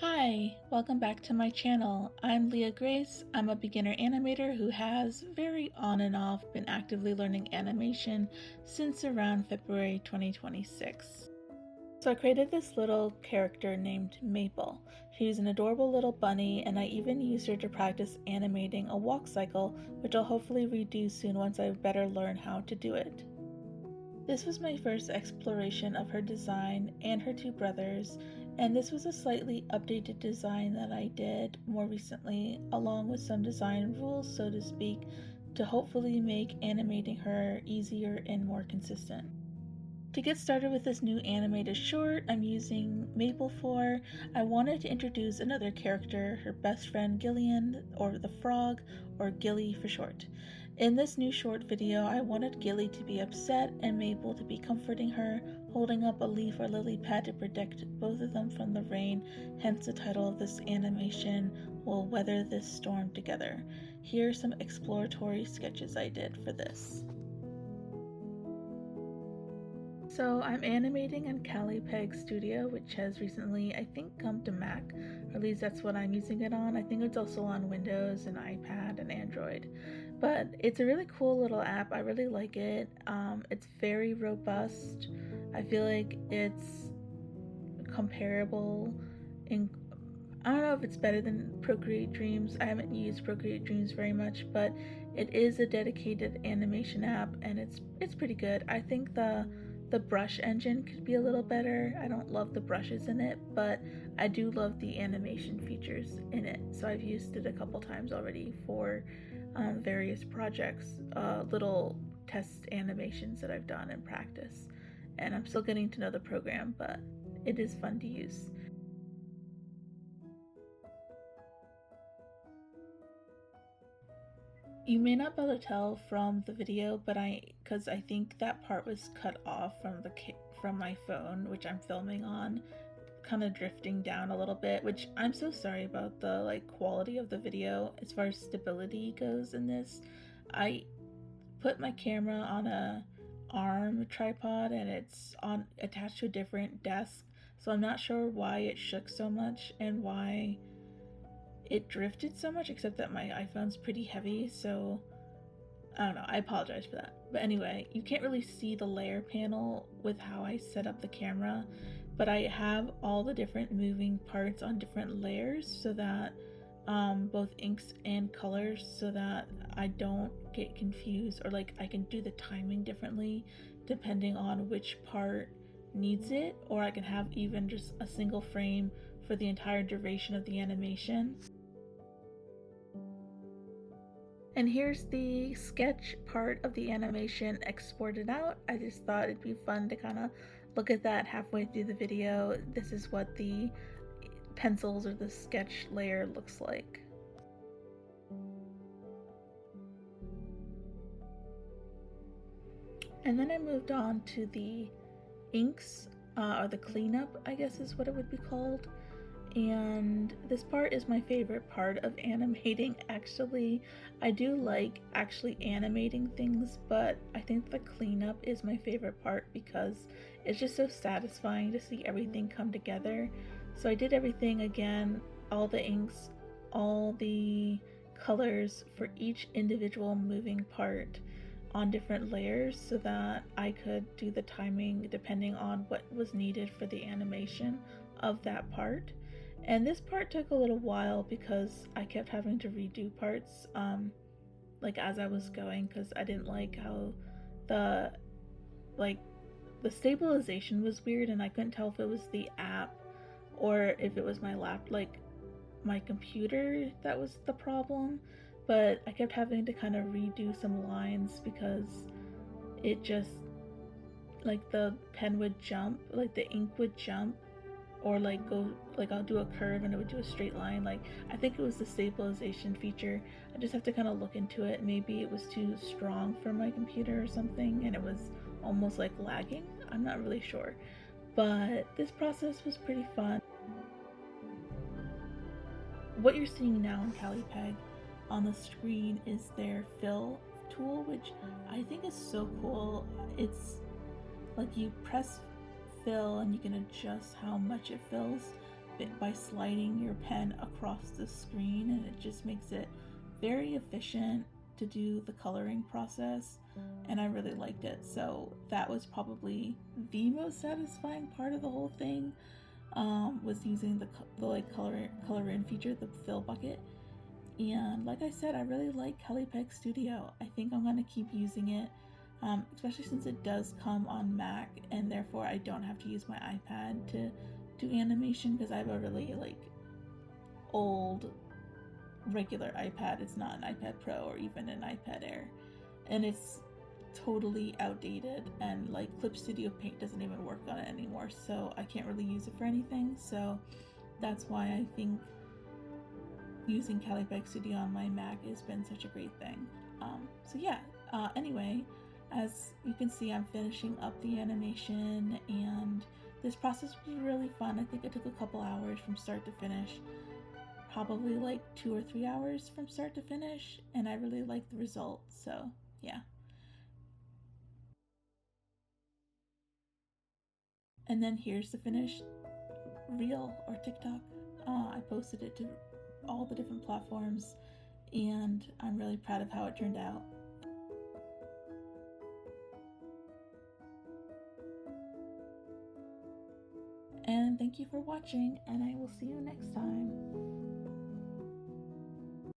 Hi, welcome back to my channel. I'm Leah Grace. I'm a beginner animator who has very on and off been actively learning animation since around February 2026. So I created this little character named Maple. She's an adorable little bunny, and I even used her to practice animating a walk cycle, which I'll hopefully redo soon once I better learn how to do it. This was my first exploration of her design and her two brothers, and this was a slightly updated design that I did more recently, along with some design rules, so to speak, to hopefully make animating her easier and more consistent. To get started with this new animated short I'm using Maple for, I wanted to introduce another character, her best friend Gillian, or the frog, or Gilly for short. In this new short video, I wanted Gilly to be upset and Maple to be comforting her, holding up a leaf or lily pad to protect both of them from the rain, hence the title of this animation, We'll Weather This Storm Together. Here are some exploratory sketches I did for this. So I'm animating on CaliPeg Studio, which has recently, I think, come to Mac, or at least that's what I'm using it on. I think it's also on Windows and iPad and Android. But it's a really cool little app. I really like it. It's very robust. I feel like it's comparable in I don't know if it's better than Procreate Dreams. I haven't used Procreate Dreams very much, but it is a dedicated animation app and it's pretty good. I think the brush engine could be a little better. I don't love the brushes in it, but I do love the animation features in it. So I've used it a couple times already for various projects, little test animations that I've done in practice. And I'm still getting to know the program, but it is fun to use. You may not be able to tell from the video, but because I think that part was cut off from my phone, which I'm filming on, kind of drifting down a little bit, which I'm so sorry about the quality of the video as far as stability goes in this. I put my camera on a arm tripod and it's on attached to a different desk, so I'm not sure why it shook so much and why it drifted so much, except that my iPhone's pretty heavy, so I don't know, I apologize for that. But anyway, you can't really see the layer panel with how I set up the camera, but I have all the different moving parts on different layers so that both inks and colors, so that I don't get confused, or I can do the timing differently depending on which part needs it, or I can have even just a single frame for the entire duration of the animation. And here's the sketch part of the animation exported out. I just thought it'd be fun to kind of look at that halfway through the video. This is what the pencils or the sketch layer looks like. And then I moved on to the inks, or the cleanup, I guess is what it would be called. And this part is my favorite part of animating. Actually, I do like actually animating things, but I think the cleanup is my favorite part because it's just so satisfying to see everything come together. So I did everything again, all the inks, all the colors for each individual moving part on different layers so that I could do the timing depending on what was needed for the animation of that part. And this part took a little while because I kept having to redo parts as I was going, because I didn't like how the the stabilization was weird, and I couldn't tell if it was the app or if it was my computer that was the problem. But I kept having to kind of redo some lines because it just the pen would jump, the ink would jump, or I'll do a curve and it would do a straight line. I think it was the stabilization feature. I just have to kind of look into it. Maybe it was too strong for my computer or something and it was almost lagging. I'm not really sure, but this process was pretty fun. What you're seeing now in CaliPeg on the screen is their fill tool, which I think is so cool. It's you press fill and you can adjust how much it fills, by sliding your pen across the screen, and it just makes it very efficient to do the coloring process, and I really liked it. So that was probably the most satisfying part of the whole thing, was using the like color in feature, the fill bucket. And like I said, I really like Kellypeg Studio. I think I'm going to keep using it, especially since it does come on Mac, and therefore I don't have to use my iPad to do animation, because I have a really like old regular iPad. It's not an iPad Pro or even an iPad Air, and it's totally outdated, and like Clip Studio Paint doesn't even work on it anymore, so I can't really use it for anything. So that's why I think using Kellypeg Studio on my Mac has been such a great thing. So yeah, anyway, as you can see, I'm finishing up the animation, and this process was really fun. I think it took a couple hours from start to finish, probably like 2 or 3 hours from start to finish, and I really like the result. So yeah. And then here's the finished reel or TikTok. I posted it to all the different platforms, and I'm really proud of how it turned out. And thank you for watching, and I will see you next time.